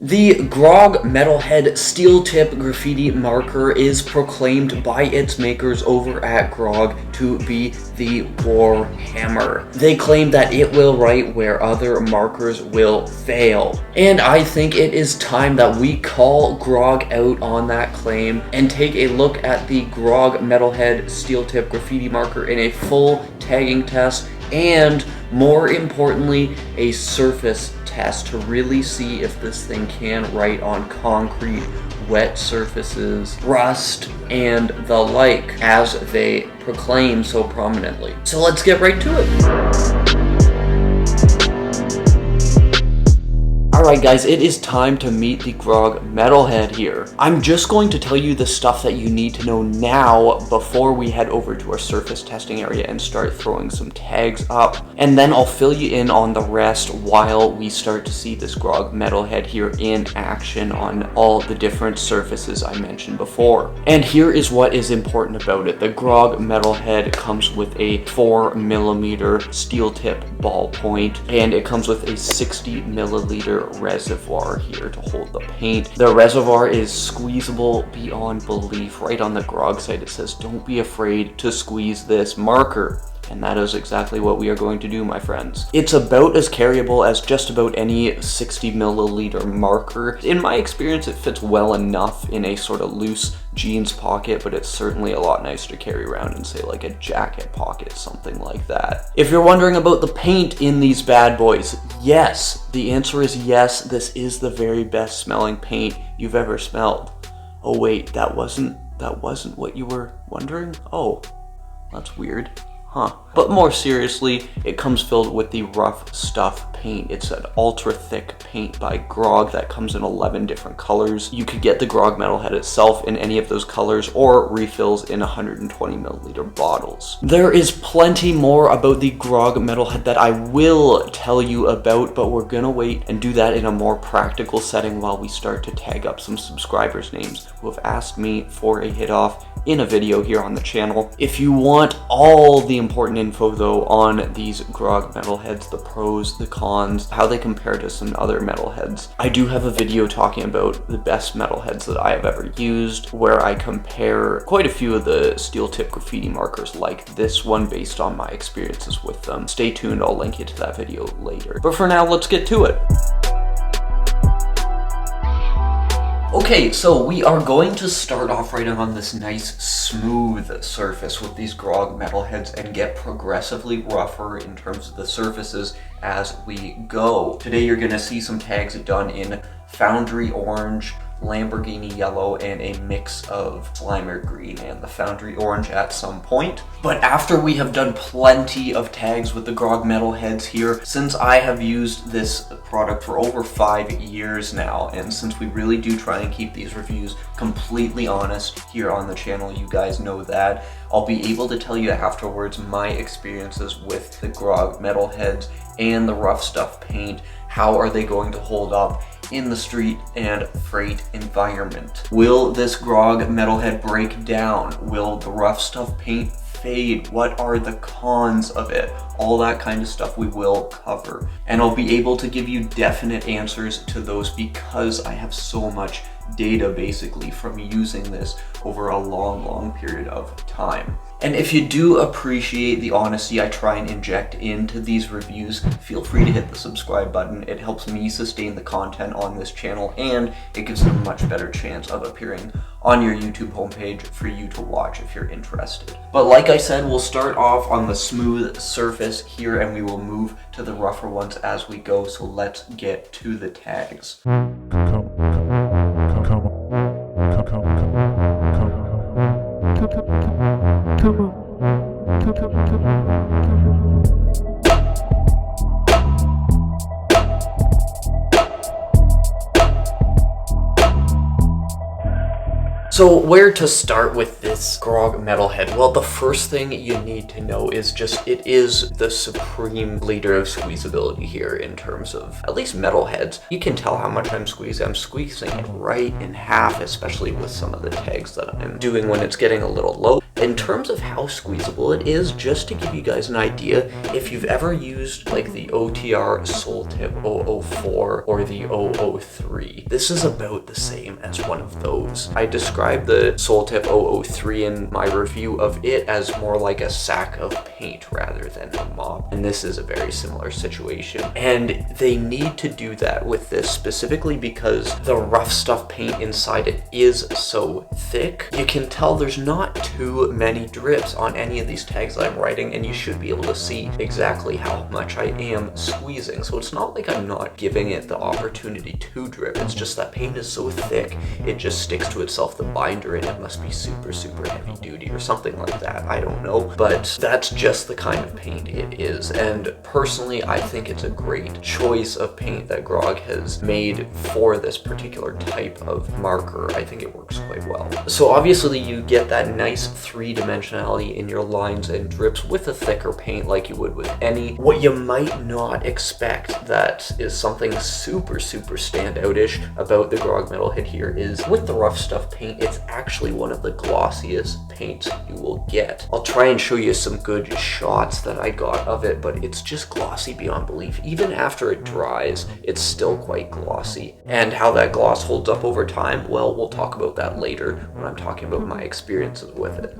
The Grog Metal Head steel tip graffiti marker is proclaimed by its makers over at Grog to be the war hammer. They claim that it will write where other markers will fail. And I think it is time that we call Grog out on that claim and take a look at the Grog Metal Head steel tip graffiti marker in a full tagging test, and more importantly, a surface test to really see if this thing can write on concrete, wet surfaces, rust, and the like, as they proclaim so prominently. So let's get right to it. Alright guys, it is time to meet the Grog Metal Head here. I'm just going to tell you the stuff that you need to know now before we head over to our surface testing area and start throwing some tags up. And then I'll fill you in on the rest while we start to see this Grog Metal Head here in action on all the different surfaces I mentioned before. And here is what is important about it. The Grog Metal Head comes with a 4mm steel tip ballpoint, and it comes with a 60ml reservoir here to hold the paint. The reservoir is squeezable beyond belief. Right on the Grog site it says, "Don't be afraid to squeeze this marker." And that is exactly what we are going to do, my friends. It's about as carryable as just about any 60ml marker. In my experience, it fits well enough in a sort of loose jeans pocket, but it's certainly a lot nicer to carry around in, say, like a jacket pocket, something like that. If you're wondering about the paint in these bad boys, yes, the answer is yes. This is the very best smelling paint you've ever smelled. Oh wait, that wasn't what you were wondering? Oh, that's weird. Huh. But more seriously, it comes filled with the Ruff Stuff paint. It's an ultra thick paint by Grog that comes in 11 different colors. You could get the Grog Metal Head itself in any of those colors or refills in 120ml bottles. There is plenty more about the Grog Metal Head that I will tell you about, but we're gonna wait and do that in a more practical setting while we start to tag up some subscribers' names who have asked me for a hit off in a video here on the channel. If you want all the important info though on these Grog Metal Heads, the pros, the cons, how they compare to some other metal heads, I do have a video talking about the best metal heads that I have ever used, where I compare quite a few of the steel tip graffiti markers like this one based on my experiences with them. Stay tuned, I'll link you to that video later. But for now, let's get to it. Okay, so we are going to start off writing on this nice smooth surface with these Grog Metal Heads and get progressively rougher in terms of the surfaces as we go. Today you're going to see some tags done in Foundry Orange, Lamborghini Yellow, and a mix of Slimer Green and the Foundry Orange at some point. But after we have done plenty of tags with the Grog Metal Heads here, since I have used this product for over 5 years now, and since we really do try and keep these reviews completely honest here on the channel, you guys know that, I'll be able to tell you afterwards my experiences with the Grog Metal Heads and the Ruff Stuff paint. How are they going to hold up in the street and freight environment? Will this Grog Metal Head break down? Will the Ruff Stuff paint fade? What are the cons of it? All that kind of stuff we will cover. And I'll be able to give you definite answers to those because I have so much data basically from using this over a long period of time. And if you do appreciate the honesty I try and inject into these reviews, feel free to hit the subscribe button. It helps me sustain the content on this channel, and it gives it a much better chance of appearing on your YouTube homepage for you to watch if you're interested. But like I said, we'll start off on the smooth surface here and we will move to the rougher ones as we go, so let's get to the tags. So where to start with this Grog Metal Head? Well, the first thing you need to know is just it is the supreme leader of squeezability here in terms of at least metal heads. You can tell how much I'm squeezing. I'm squeezing it right in half, especially with some of the tags that I'm doing when it's getting a little low. In terms of how squeezable it is, just to give you guys an idea, if you've ever used like the OTR Soul Tip 004 or the 003, this is about the same as one of those. I described the Soul Tip 003 in my review of it as more like a sack of paint rather than a mop, and this is a very similar situation. And they need to do that with this specifically because the Ruff Stuff paint inside it is so thick. You can tell there's not too many drips on any of these tags that I'm writing, and you should be able to see exactly how much I am squeezing. So it's not like I'm not giving it the opportunity to drip, it's just that paint is so thick it just sticks to itself. The binder in it must be super heavy duty or something like that, I don't know, but that's just the kind of paint it is. And personally, I think it's a great choice of paint that Grog has made for this particular type of marker. I think it works quite well. So obviously you get that nice three-dimensionality in your lines and drips with a thicker paint like you would with any. What you might not expect that is something super standout-ish about the Grog Metal Head here is with the Ruff Stuff paint, it's actually one of the glossiest paints you will get. I'll try and show you some good shots that I got of it, but it's just glossy beyond belief. Even after it dries, it's still quite glossy. And how that gloss holds up over time, well, we'll talk about that later when I'm talking about my experiences with it.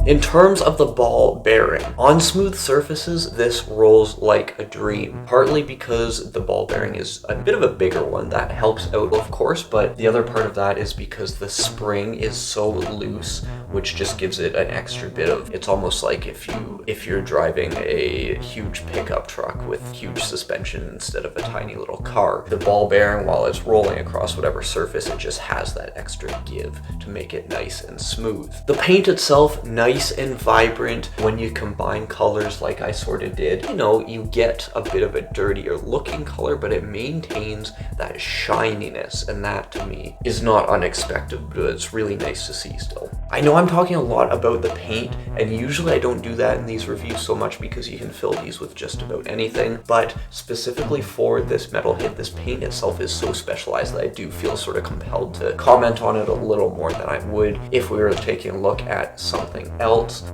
In terms of the ball bearing, on smooth surfaces, this rolls like a dream, partly because the ball bearing is a bit of a bigger one. That helps out, of course, but the other part of that is because the spring is so loose, which just gives it an extra bit of, it's almost like if you're driving a huge pickup truck with huge suspension instead of a tiny little car. The ball bearing, while it's rolling across whatever surface, it just has that extra give to make it nice and smooth. The paint itself, nice and vibrant. When you combine colors like I sort of did, you know, you get a bit of a dirtier looking color, but it maintains that shininess, and that to me is not unexpected, but it's really nice to see still. I know I'm talking a lot about the paint, and usually I don't do that in these reviews so much because you can fill these with just about anything, but specifically for this metal head, this paint itself is so specialized that I do feel sort of compelled to comment on it a little more than I would if we were taking a look at something else.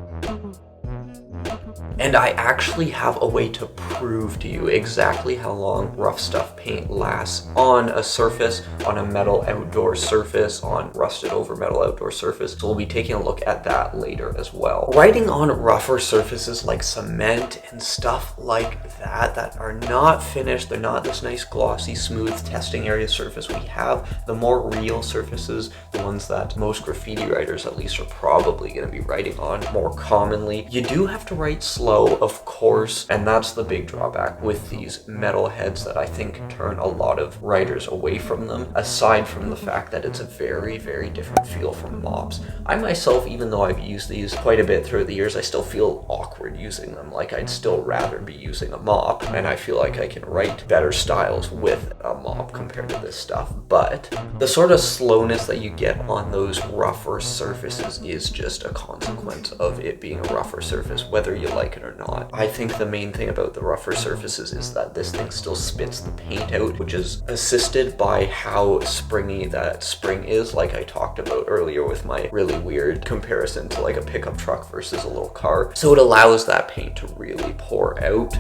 And I actually have a way to prove to you exactly how long Ruff Stuff paint lasts on a surface, on a metal outdoor surface, on rusted over metal outdoor surface. So we'll be taking a look at that later as well. Writing on rougher surfaces like cement and stuff like that are not finished, they're not this nice glossy smooth testing area surface we have. The more real surfaces, the ones that most graffiti writers at least are probably going to be writing on more commonly, you do have to write slow, of course, and that's the big drawback with these metal heads that I think turn a lot of writers away from them, aside from the fact that it's a very different feel from mops. I myself, even though I've used these quite a bit throughout the years, I still feel awkward using them. Like, I'd still rather be using a mop, and I feel like I can write better styles with a mop compared to this stuff. But the sort of slowness that you get on those rougher surfaces is just a consequence of it being a rougher surface, whether you like it or not. I think the main thing about the rougher surfaces is that this thing still spits the paint out, which is assisted by how springy that spring is, like I talked about earlier with my really weird comparison to like a pickup truck versus a little car. So it allows that paint to really pour out.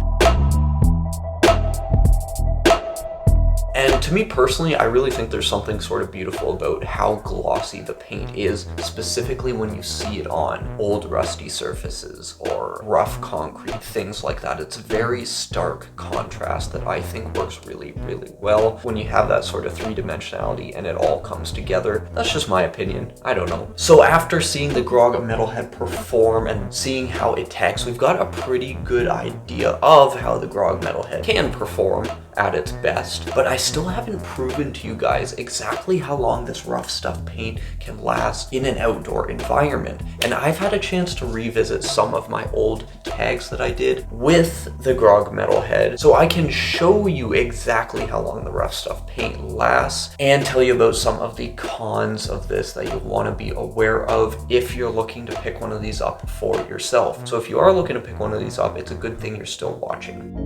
And to me personally, I really think there's something sort of beautiful about how glossy the paint is, specifically when you see it on old rusty surfaces or rough concrete, things like that. It's a very stark contrast that I think works really well when you have that sort of three-dimensionality and it all comes together. That's just my opinion, I don't know. So after seeing the Grog Metal Head perform and seeing how it texts, we've got a pretty good idea of how the Grog Metal Head can perform at its best, but I still haven't proven to you guys exactly how long this Ruff Stuff paint can last in an outdoor environment. And I've had a chance to revisit some of my old tags that I did with the Grog Metal Head, so I can show you exactly how long the Ruff Stuff paint lasts and tell you about some of the cons of this that you'll want to be aware of if you're looking to pick one of these up for yourself. So if you are looking to pick one of these up, it's a good thing you're still watching.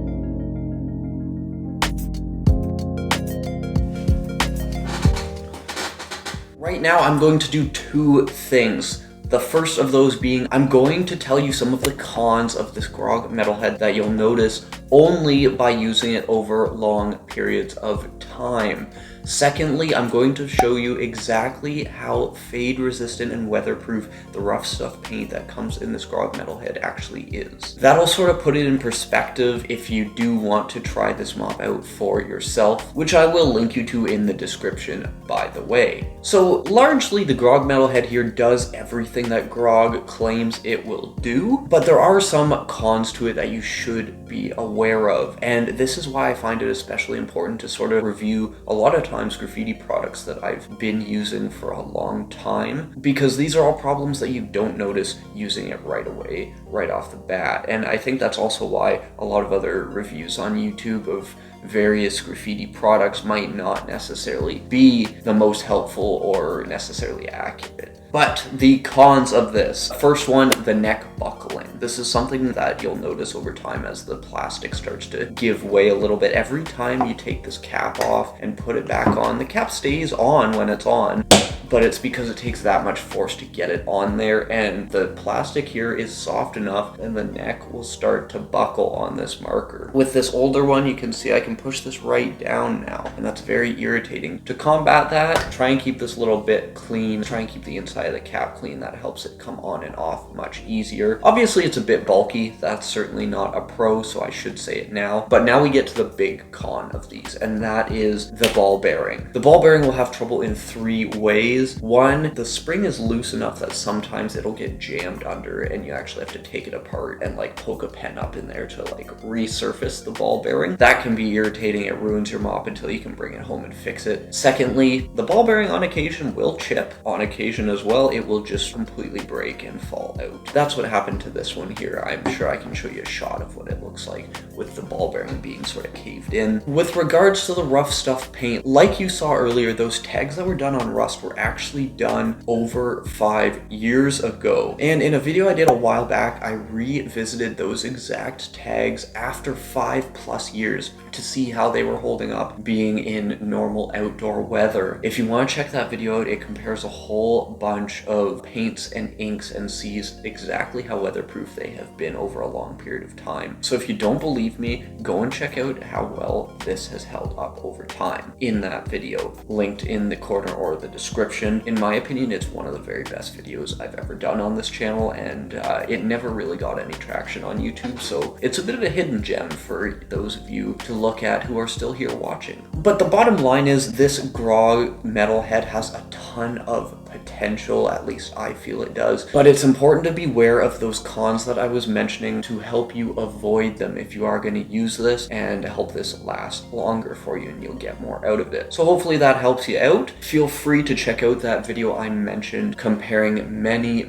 Right now, I'm going to do two things. The first of those being, I'm going to tell you some of the cons of this Grog Metal Head that you'll notice only by using it over long periods of time. Secondly, I'm going to show you exactly how fade resistant and weatherproof the Ruff Stuff paint that comes in this Grog Metal Head actually is. That'll sort of put it in perspective if you do want to try this mop out for yourself, which I will link you to in the description, by the way. So largely the Grog Metal Head here does everything that Grog claims it will do, but there are some cons to it that you should be aware of, and this is why I find it especially important to sort of review a lot of times graffiti products that I've been using for a long time, because these are all problems that you don't notice using it right away, right off the bat. And I think that's also why a lot of other reviews on YouTube of various graffiti products might not necessarily be the most helpful or necessarily accurate. But the cons of this. First one, the neck buckling. This is something that you'll notice over time as the plastic starts to give way a little bit. Every time you take this cap off and put it back on, the cap stays on when it's on, but it's because it takes that much force to get it on there, and the plastic here is soft enough and the neck will start to buckle on this marker. With this older one, you can see I can push this right down now, and that's very irritating. To combat that, try and keep this little bit clean, try and keep the inside of the cap clean. That helps it come on and off much easier. Obviously it's a bit bulky, that's certainly not a pro, so I should say it now. But now we get to the big con of these, and that is the ball bearing. The ball bearing will have trouble in three ways. One, the spring is loose enough that sometimes it'll get jammed under and you actually have to take it apart and like poke a pen up in there to like resurface the ball bearing. That can be irritating. It ruins your mop until you can bring it home and fix it. Secondly, the ball bearing on occasion will chip. On occasion as well, it will just completely break and fall out. That's what happened to this one here. I'm sure I can show you a shot of what it looks like with the ball bearing being sort of caved in. With regards to the Ruff Stuff paint, like you saw earlier, those tags that were done on rust were actually done over 5 years ago. And in a video I did a while back, I revisited those exact tags after 5+ years to see how they were holding up being in normal outdoor weather. If you want to check that video out, it compares a whole bunch of paints and inks and sees exactly how weatherproof they have been over a long period of time. So if you don't believe me, go and check out how well this has held up over time in that video, linked in the corner or the description. In my opinion, it's one of the very best videos I've ever done on this channel, and it never really got any traction on YouTube, so it's a bit of a hidden gem for those of you to look at who are still here watching. But the bottom line is this Grog Metal Head has a ton of potential, at least I feel it does, but it's important to be aware of those cons that I was mentioning to help you avoid them if you are going to use this and help this last longer for you and you'll get more out of it. So hopefully that helps you out. Feel free to check out that video I mentioned comparing many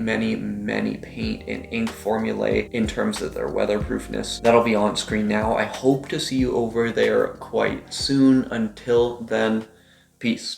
paint and ink formulae in terms of their weatherproofness. That'll be on screen now. I hope to see you over there quite soon. Until then, peace.